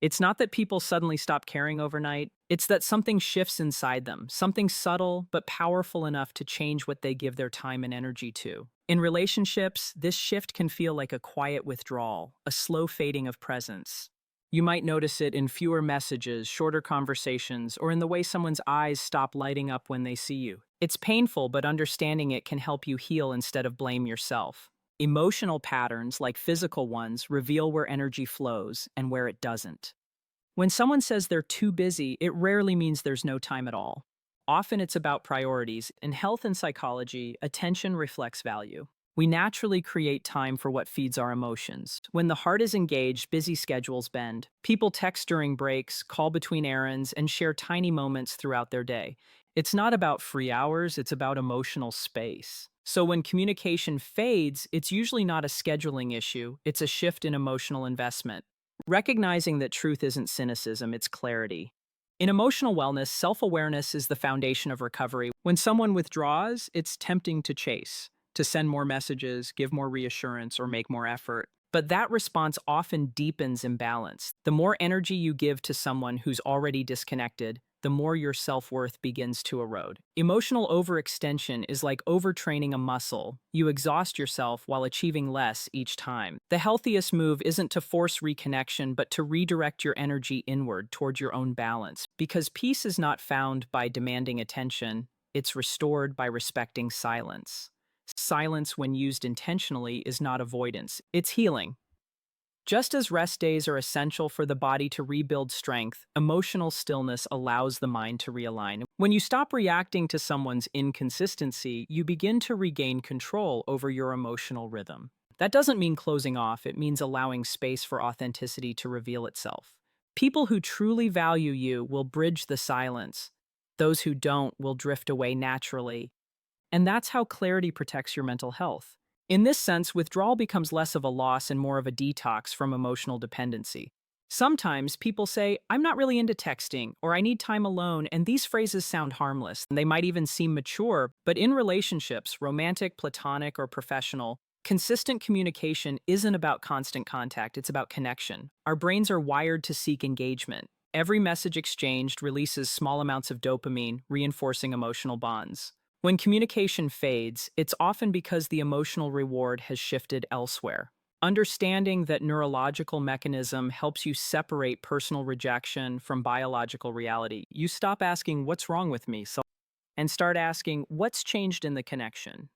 It's not that people suddenly stop caring overnight, it's that something shifts inside them, something subtle but powerful enough to change what they give their time and energy to. In relationships, this shift can feel like a quiet withdrawal, a slow fading of presence. You might notice it in fewer messages, shorter conversations, or in the way someone's eyes stop lighting up when they see you. It's painful, but understanding it can help you heal instead of blame yourself. Emotional patterns, like physical ones, reveal where energy flows and where it doesn't. When someone says they're too busy, it rarely means there's no time at all. Often it's about priorities. In health and psychology, attention reflects value. We naturally create time for what feeds our emotions. When the heart is engaged, busy schedules bend. People text during breaks, call between errands, and share tiny moments throughout their day. It's not about free hours, it's about emotional space. So when communication fades, it's usually not a scheduling issue, it's a shift in emotional investment. Recognizing that truth isn't cynicism, it's clarity. In emotional wellness, self-awareness is the foundation of recovery. When someone withdraws, it's tempting to chase, to send more messages, give more reassurance, or make more effort. But that response often deepens imbalance. The more energy you give to someone who's already disconnected, the more your self-worth begins to erode. Emotional overextension is like overtraining a muscle. You exhaust yourself while achieving less each time. The healthiest move isn't to force reconnection, but to redirect your energy inward towards your own balance. Because peace is not found by demanding attention, it's restored by respecting silence. Silence, when used intentionally, is not avoidance, it's healing. Just as rest days are essential for the body to rebuild strength, emotional stillness allows the mind to realign. When you stop reacting to someone's inconsistency, you begin to regain control over your emotional rhythm. That doesn't mean closing off, it means allowing space for authenticity to reveal itself. People who truly value you will bridge the silence. Those who don't will drift away naturally. And that's how clarity protects your mental health. In this sense, withdrawal becomes less of a loss and more of a detox from emotional dependency. Sometimes people say, I'm not really into texting, or I need time alone, and these phrases sound harmless. They might even seem mature, but in relationships, romantic, platonic, or professional, consistent communication isn't about constant contact, it's about connection. Our brains are wired to seek engagement. Every message exchanged releases small amounts of dopamine, reinforcing emotional bonds. When communication fades, it's often because the emotional reward has shifted elsewhere. Understanding that neurological mechanism helps you separate personal rejection from biological reality. You stop asking, what's wrong with me? And start asking, what's changed in the connection?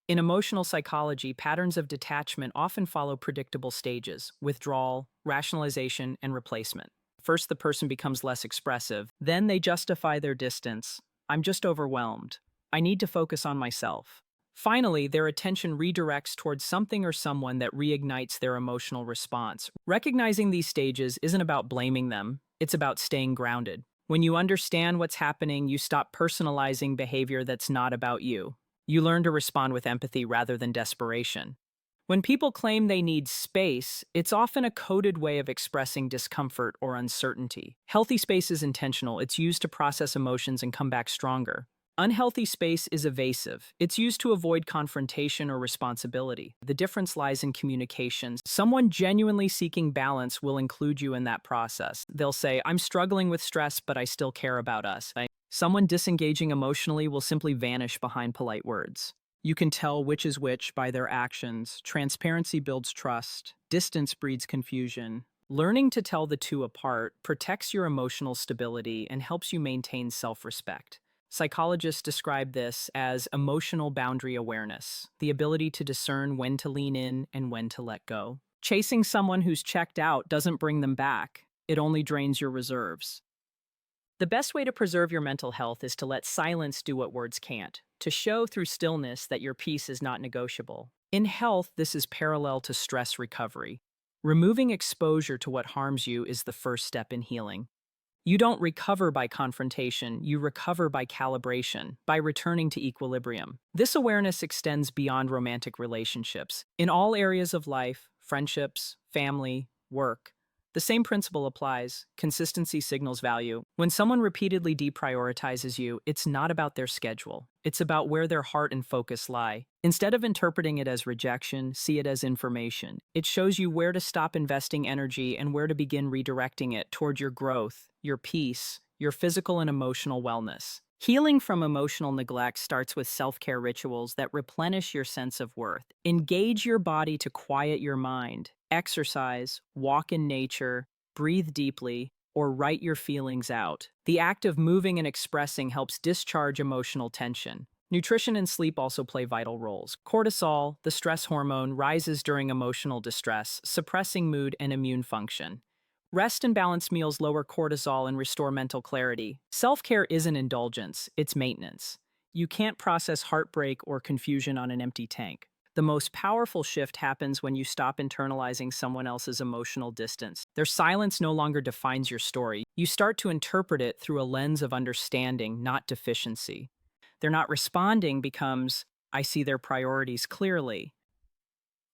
In emotional psychology, patterns of detachment often follow predictable stages: withdrawal, rationalization, and replacement. First, the person becomes less expressive. Then they justify their distance. I'm just overwhelmed. I need to focus on myself. Finally, their attention redirects towards something or someone that reignites their emotional response. Recognizing these stages isn't about blaming them, it's about staying grounded. When you understand what's happening, you stop personalizing behavior that's not about you. You learn to respond with empathy rather than desperation. When people claim they need space, it's often a coded way of expressing discomfort or uncertainty. Healthy space is intentional, it's used to process emotions and come back stronger. Unhealthy space is evasive. It's used to avoid confrontation or responsibility. The difference lies in communications. Someone genuinely seeking balance will include you in that process. They'll say, I'm struggling with stress, but I still care about us. Someone disengaging emotionally will simply vanish behind polite words. You can tell which is which by their actions. Transparency builds trust. Distance breeds confusion. Learning to tell the two apart protects your emotional stability and helps you maintain self-respect. Psychologists describe this as emotional boundary awareness, the ability to discern when to lean in and when to let go. Chasing someone who's checked out doesn't bring them back. It only drains your reserves. The best way to preserve your mental health is to let silence do what words can't, to show through stillness that your peace is not negotiable. In health, this is parallel to stress recovery. Removing exposure to what harms you is the first step in healing. You don't recover by confrontation, you recover by calibration, by returning to equilibrium. This awareness extends beyond romantic relationships. In all areas of life, friendships, family, work, The same principle applies. Consistency signals value. When someone repeatedly deprioritizes you, it's not about their schedule. It's about where their heart and focus lie. Instead of interpreting it as rejection, see it as information. It shows you where to stop investing energy and where to begin redirecting it toward your growth, your peace, your physical and emotional wellness. Healing from emotional neglect starts with self-care rituals that replenish your sense of worth. Engage your body to quiet your mind. Exercise, walk in nature, breathe deeply, or write your feelings out. The act of moving and expressing helps discharge emotional tension. Nutrition and sleep also play vital roles. Cortisol, the stress hormone, rises during emotional distress, suppressing mood and immune function. Rest and balanced meals lower cortisol and restore mental clarity. Self-care isn't indulgence, it's maintenance. You can't process heartbreak or confusion on an empty tank. The most powerful shift happens when you stop internalizing someone else's emotional distance. Their silence no longer defines your story. You start to interpret it through a lens of understanding, not deficiency. They're not responding becomes, I see their priorities clearly.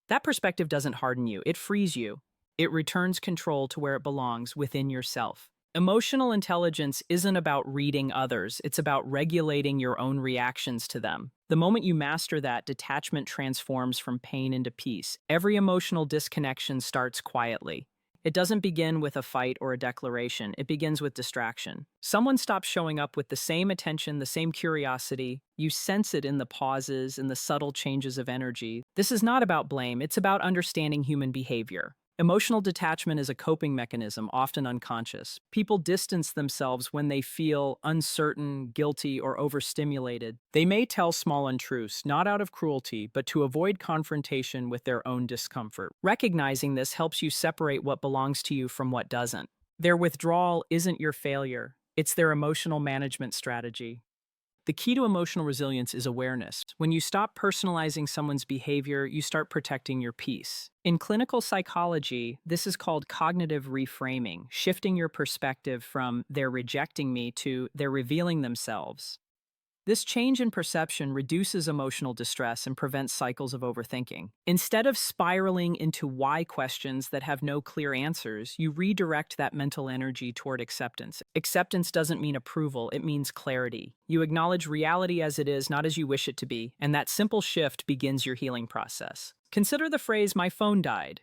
That perspective doesn't harden you, it frees you. It returns control to where it belongs, within yourself. Emotional intelligence isn't about reading others, it's about regulating your own reactions to them. The moment you master that, detachment transforms from pain into peace. Every emotional disconnection starts quietly. It doesn't begin with a fight or a declaration, it begins with distraction. Someone stops showing up with the same attention, the same curiosity. You sense it in the pauses, in the subtle changes of energy. This is not about blame, it's about understanding human behavior. Emotional detachment is a coping mechanism, often unconscious. People distance themselves when they feel uncertain, guilty, or overstimulated. They may tell small untruths, not out of cruelty, but to avoid confrontation with their own discomfort. Recognizing this helps you separate what belongs to you from what doesn't. Their withdrawal isn't your failure, it's their emotional management strategy. The key to emotional resilience is awareness. When you stop personalizing someone's behavior, you start protecting your peace. In clinical psychology, this is called cognitive reframing, shifting your perspective from "they're rejecting me" to "they're revealing themselves." This change in perception reduces emotional distress and prevents cycles of overthinking. Instead of spiraling into why questions that have no clear answers, you redirect that mental energy toward acceptance. Acceptance doesn't mean approval, it means clarity. You acknowledge reality as it is, not as you wish it to be, and that simple shift begins your healing process. Consider the phrase, "my phone died."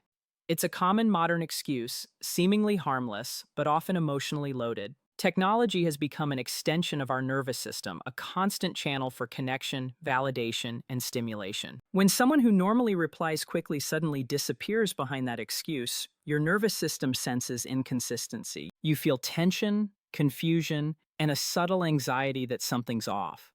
It's a common modern excuse, seemingly harmless, but often emotionally loaded. Technology has become an extension of our nervous system, a constant channel for connection, validation, and stimulation. When someone who normally replies quickly suddenly disappears behind that excuse, your nervous system senses inconsistency. You feel tension, confusion, and a subtle anxiety that something's off.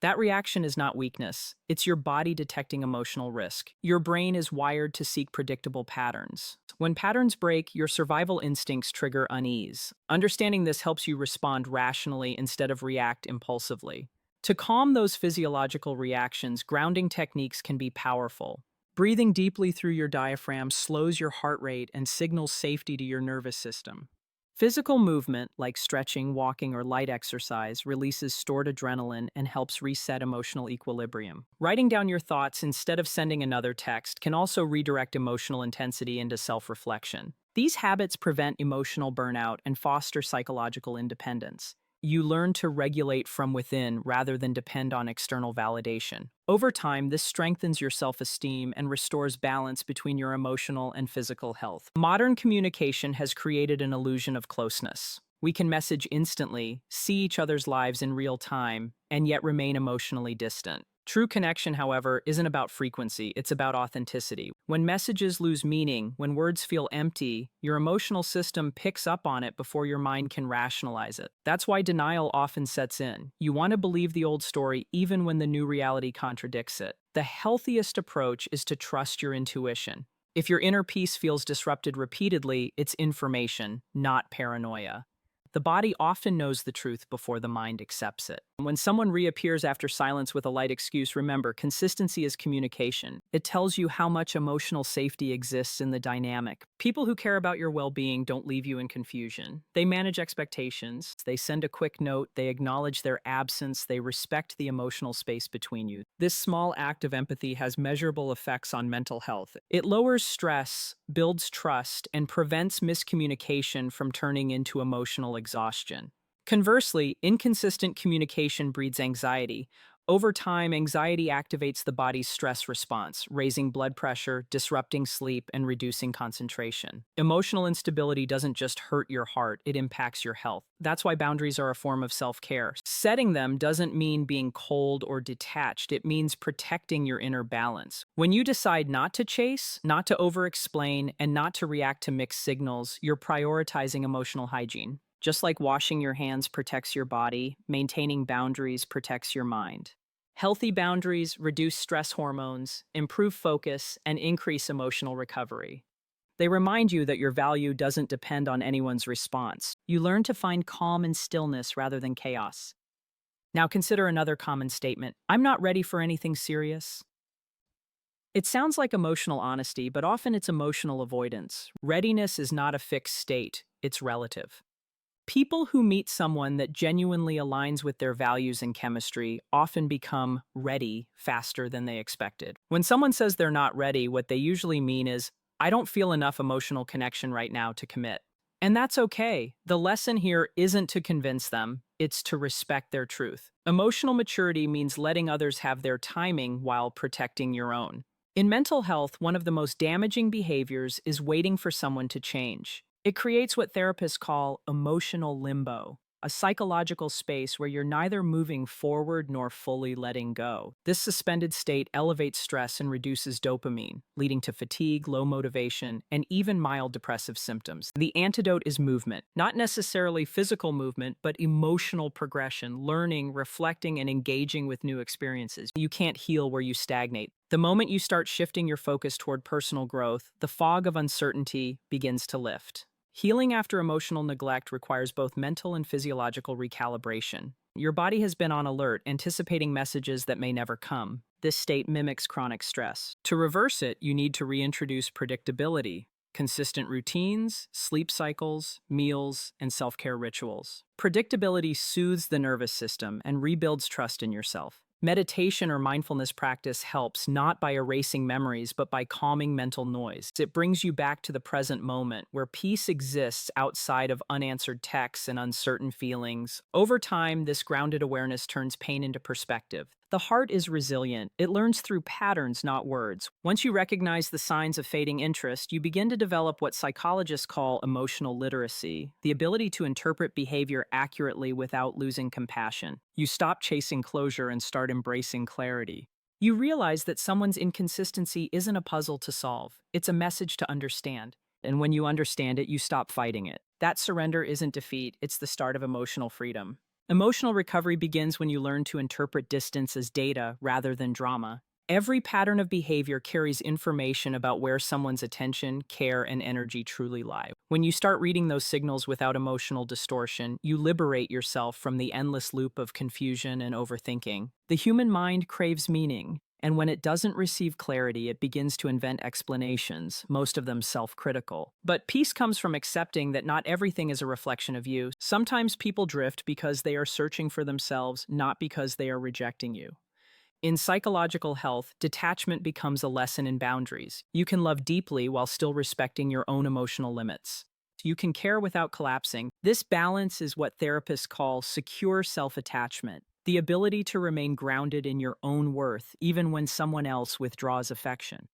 That reaction is not weakness, it's your body detecting emotional risk. Your brain is wired to seek predictable patterns. When patterns break, your survival instincts trigger unease. Understanding this helps you respond rationally instead of react impulsively. To calm those physiological reactions, grounding techniques can be powerful. Breathing deeply through your diaphragm slows your heart rate and signals safety to your nervous system. Physical movement, like stretching, walking, or light exercise, releases stored adrenaline and helps reset emotional equilibrium. Writing down your thoughts instead of sending another text can also redirect emotional intensity into self-reflection. These habits prevent emotional burnout and foster psychological independence. You learn to regulate from within rather than depend on external validation. Over time, this strengthens your self-esteem and restores balance between your emotional and physical health. Modern communication has created an illusion of closeness. We can message instantly, see each other's lives in real time, and yet remain emotionally distant. True connection, however, isn't about frequency, it's about authenticity. When messages lose meaning, when words feel empty, your emotional system picks up on it before your mind can rationalize it. That's why denial often sets in. You want to believe the old story even when the new reality contradicts it. The healthiest approach is to trust your intuition. If your inner peace feels disrupted repeatedly, it's information, not paranoia. The body often knows the truth before the mind accepts it. When someone reappears after silence with a light excuse, remember, consistency is communication. It tells you how much emotional safety exists in the dynamic. People who care about your well-being don't leave you in confusion. They manage expectations, they send a quick note, they acknowledge their absence, they respect the emotional space between you. This small act of empathy has measurable effects on mental health. It lowers stress, builds trust, and prevents miscommunication from turning into emotional exhaustion. Conversely, inconsistent communication breeds anxiety. Over time, anxiety activates the body's stress response, raising blood pressure, disrupting sleep, and reducing concentration. Emotional instability doesn't just hurt your heart, it impacts your health. That's why boundaries are a form of self-care. Setting them doesn't mean being cold or detached, it means protecting your inner balance. When you decide not to chase, not to over-explain, and not to react to mixed signals, you're prioritizing emotional hygiene. Just like washing your hands protects your body, maintaining boundaries protects your mind. Healthy boundaries reduce stress hormones, improve focus, and increase emotional recovery. They remind you that your value doesn't depend on anyone's response. You learn to find calm and stillness rather than chaos. Now consider another common statement: I'm not ready for anything serious. It sounds like emotional honesty, but often it's emotional avoidance. Readiness is not a fixed state, it's relative. People who meet someone that genuinely aligns with their values and chemistry often become ready faster than they expected. When someone says they're not ready, what they usually mean is, I don't feel enough emotional connection right now to commit. And that's okay. The lesson here isn't to convince them, it's to respect their truth. Emotional maturity means letting others have their timing while protecting your own. In mental health, one of the most damaging behaviors is waiting for someone to change. It creates what therapists call emotional limbo, a psychological space where you're neither moving forward nor fully letting go. This suspended state elevates stress and reduces dopamine, leading to fatigue, low motivation, and even mild depressive symptoms. The antidote is movement, not necessarily physical movement, but emotional progression, learning, reflecting, and engaging with new experiences. You can't heal where you stagnate. The moment you start shifting your focus toward personal growth, the fog of uncertainty begins to lift. Healing after emotional neglect requires both mental and physiological recalibration. Your body has been on alert, anticipating messages that may never come. This state mimics chronic stress. To reverse it, you need to reintroduce predictability, consistent routines, sleep cycles, meals, and self-care rituals. Predictability soothes the nervous system and rebuilds trust in yourself. Meditation or mindfulness practice helps not by erasing memories, but by calming mental noise. It brings you back to the present moment, where peace exists outside of unanswered texts and uncertain feelings. Over time, this grounded awareness turns pain into perspective. The heart is resilient. It learns through patterns, not words. Once you recognize the signs of fading interest, you begin to develop what psychologists call emotional literacy, the ability to interpret behavior accurately without losing compassion. You stop chasing closure and start embracing clarity. You realize that someone's inconsistency isn't a puzzle to solve, it's a message to understand. And when you understand it, you stop fighting it. That surrender isn't defeat, it's the start of emotional freedom. Emotional recovery begins when you learn to interpret distance as data rather than drama. Every pattern of behavior carries information about where someone's attention, care, and energy truly lie. When you start reading those signals without emotional distortion, you liberate yourself from the endless loop of confusion and overthinking. The human mind craves meaning, and when it doesn't receive clarity, it begins to invent explanations, most of them self-critical. But peace comes from accepting that not everything is a reflection of you. Sometimes people drift because they are searching for themselves, not because they are rejecting you. In psychological health, detachment becomes a lesson in boundaries. You can love deeply while still respecting your own emotional limits. You can care without collapsing. This balance is what therapists call secure self-attachment, the ability to remain grounded in your own worth, even when someone else withdraws affection.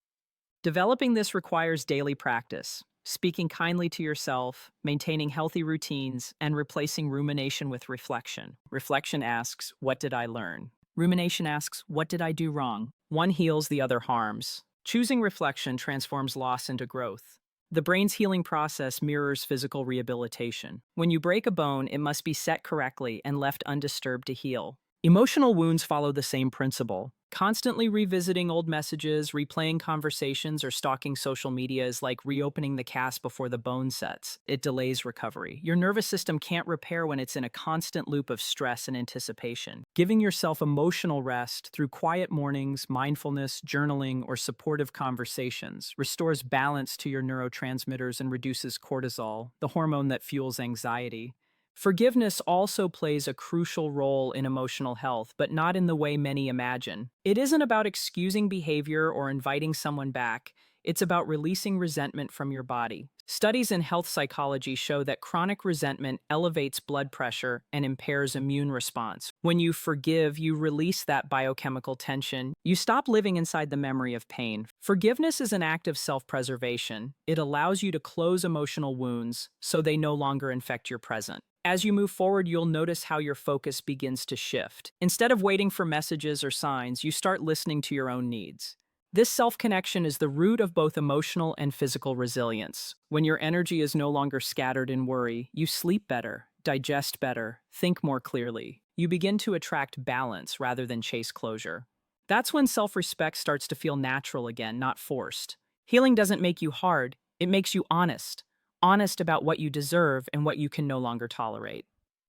Developing this requires daily practice, speaking kindly to yourself, maintaining healthy routines, and replacing rumination with reflection. Reflection asks, what did I learn? Rumination asks, what did I do wrong? One heals, the other harms. Choosing reflection transforms loss into growth. The brain's healing process mirrors physical rehabilitation. When you break a bone, it must be set correctly and left undisturbed to heal. Emotional wounds follow the same principle. Constantly revisiting old messages, replaying conversations, or stalking social media is like reopening the cast before the bone sets. It delays recovery. Your nervous system can't repair when it's in a constant loop of stress and anticipation. Giving yourself emotional rest through quiet mornings, mindfulness, journaling, or supportive conversations restores balance to your neurotransmitters and reduces cortisol, the hormone that fuels anxiety. Forgiveness also plays a crucial role in emotional health, but not in the way many imagine. It isn't about excusing behavior or inviting someone back. It's about releasing resentment from your body. Studies in health psychology show that chronic resentment elevates blood pressure and impairs immune response. When you forgive, you release that biochemical tension. You stop living inside the memory of pain. Forgiveness is an act of self-preservation. It allows you to close emotional wounds so they no longer infect your present. As you move forward, you'll notice how your focus begins to shift. Instead of waiting for messages or signs, you start listening to your own needs. This self-connection is the root of both emotional and physical resilience. When your energy is no longer scattered in worry, you sleep better, digest better, think more clearly. You begin to attract balance rather than chase closure. That's when self-respect starts to feel natural again, not forced. Healing doesn't make you hard, it makes you honest. Honest about what you deserve and what you can no longer tolerate.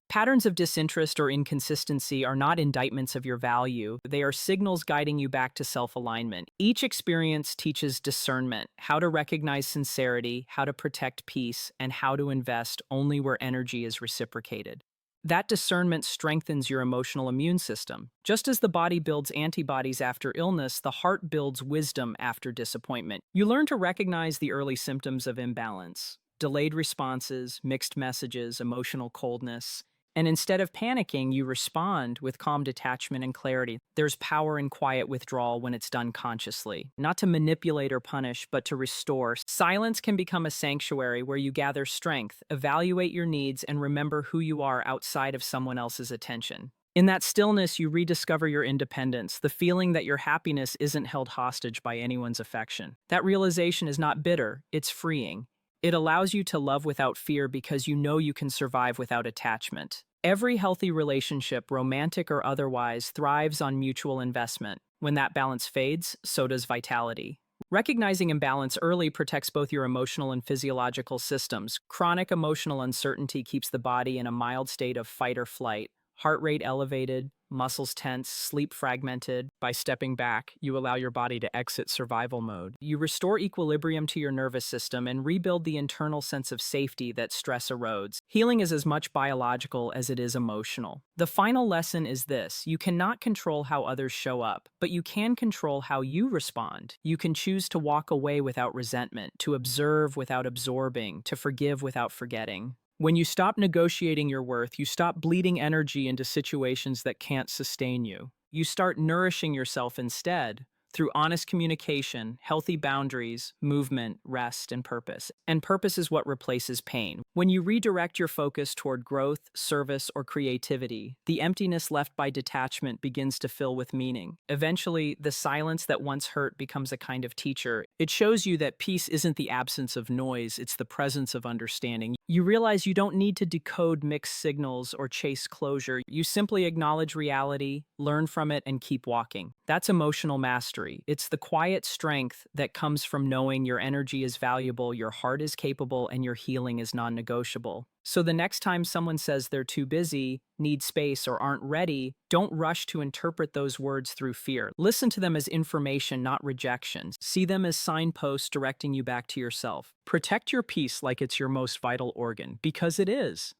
Patterns of disinterest or inconsistency are not indictments of your value. They are signals guiding you back to self-alignment. Each experience teaches discernment, how to recognize sincerity, how to protect peace, and how to invest only where energy is reciprocated. That discernment strengthens your emotional immune system. Just as the body builds antibodies after illness, the heart builds wisdom after disappointment. You learn to recognize the early symptoms of imbalance. Delayed responses, mixed messages, emotional coldness. And instead of panicking, you respond with calm detachment and clarity. There's power in quiet withdrawal when it's done consciously, not to manipulate or punish, but to restore. Silence can become a sanctuary where you gather strength, evaluate your needs, and remember who you are outside of someone else's attention. In that stillness, you rediscover your independence, the feeling that your happiness isn't held hostage by anyone's affection. That realization is not bitter, it's freeing. It allows you to love without fear because you know you can survive without attachment. Every healthy relationship, romantic or otherwise, thrives on mutual investment. When that balance fades, so does vitality. Recognizing imbalance early protects both your emotional and physiological systems. Chronic emotional uncertainty keeps the body in a mild state of fight or flight, heart rate elevated, muscles tense, sleep fragmented. By stepping back, you allow your body to exit survival mode. You restore equilibrium to your nervous system and rebuild the internal sense of safety that stress erodes. Healing is as much biological as it is emotional. The final lesson is this: you cannot control how others show up, but you can control how you respond. You can choose to walk away without resentment, to observe without absorbing, to forgive without forgetting. When you stop negotiating your worth, you stop bleeding energy into situations that can't sustain you. You start nourishing yourself instead through honest communication, healthy boundaries, movement, rest, and purpose. And purpose is what replaces pain. When you redirect your focus toward growth, service, or creativity, the emptiness left by detachment begins to fill with meaning. Eventually, the silence that once hurt becomes a kind of teacher. It shows you that peace isn't the absence of noise, it's the presence of understanding. You realize you don't need to decode mixed signals or chase closure. You simply acknowledge reality, learn from it, and keep walking. That's emotional mastery. It's the quiet strength that comes from knowing your energy is valuable, your heart is capable, and your healing is non-negotiable. So the next time someone says they're too busy, need space, or aren't ready, don't rush to interpret those words through fear. Listen to them as information, not rejection. See them as signposts directing you back to yourself. Protect your peace like it's your most vital organ, because it is.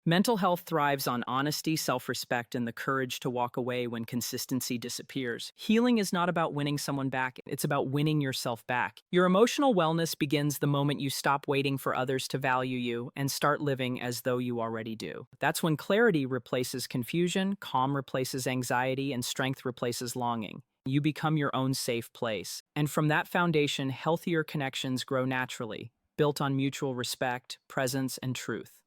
Mental health thrives on honesty, self-respect, and the courage to walk away when consistency disappears. Healing is not about winning someone back, it's about winning yourself back. Your emotional wellness begins the moment you stop waiting for others to value you and start living as though you already do. That's when clarity replaces confusion, calm replaces anxiety, and strength replaces longing. You become your own safe place. And from that foundation, healthier connections grow naturally, built on mutual respect, presence, and truth.